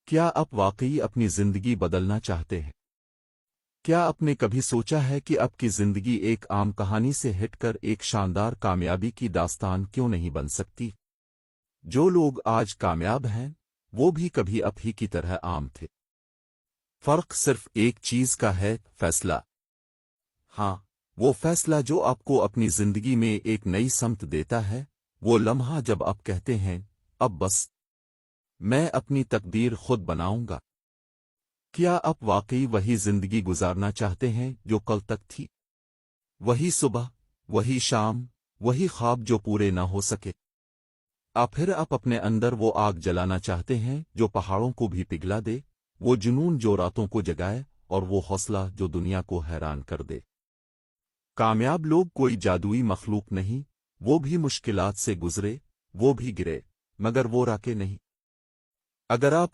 کیا آپ واقعی اپنی زندگی بدلنا چاہتے ہیں؟ کیا آپ نے کبھی سوچا ہے کہ آپ کی زندگی ایک عام کہانی سے ہٹ کر ایک شاندار کامیابی کی داستان کیوں نہیں بن سکتی؟ جو لوگ آج کامیاب ہیں وہ بھی کبھی آپ ہی کی طرح عام تھے۔ فرق صرف ایک چیز کا ہے: فیصلہ۔ ہاں، وہ فیصلہ جو آپ کو اپنی زندگی میں ایک نئی سمت دیتا ہے، وہ لمحہ جب آپ کہتے ہیں اب بس، میں اپنی تقدیر خود بناؤں گا۔ کیا آپ واقعی وہی زندگی گزارنا چاہتے ہیں جو کل تک تھی؟ وہی صبح، وہی شام، وہی خواب جو پورے نہ ہو سکے؟ پھر آپ اپنے اندر وہ آگ جلانا چاہتے ہیں جو پہاڑوں کو بھی پگھلا دے، وہ جنون جو راتوں کو جگائے، اور وہ حوصلہ جو دنیا کو حیران کر دے۔ کامیاب لوگ کوئی جادوئی مخلوق نہیں، وہ بھی مشکلات سے گزرے، وہ بھی گرے، مگر وہ راکے نہیں۔ اگر آپ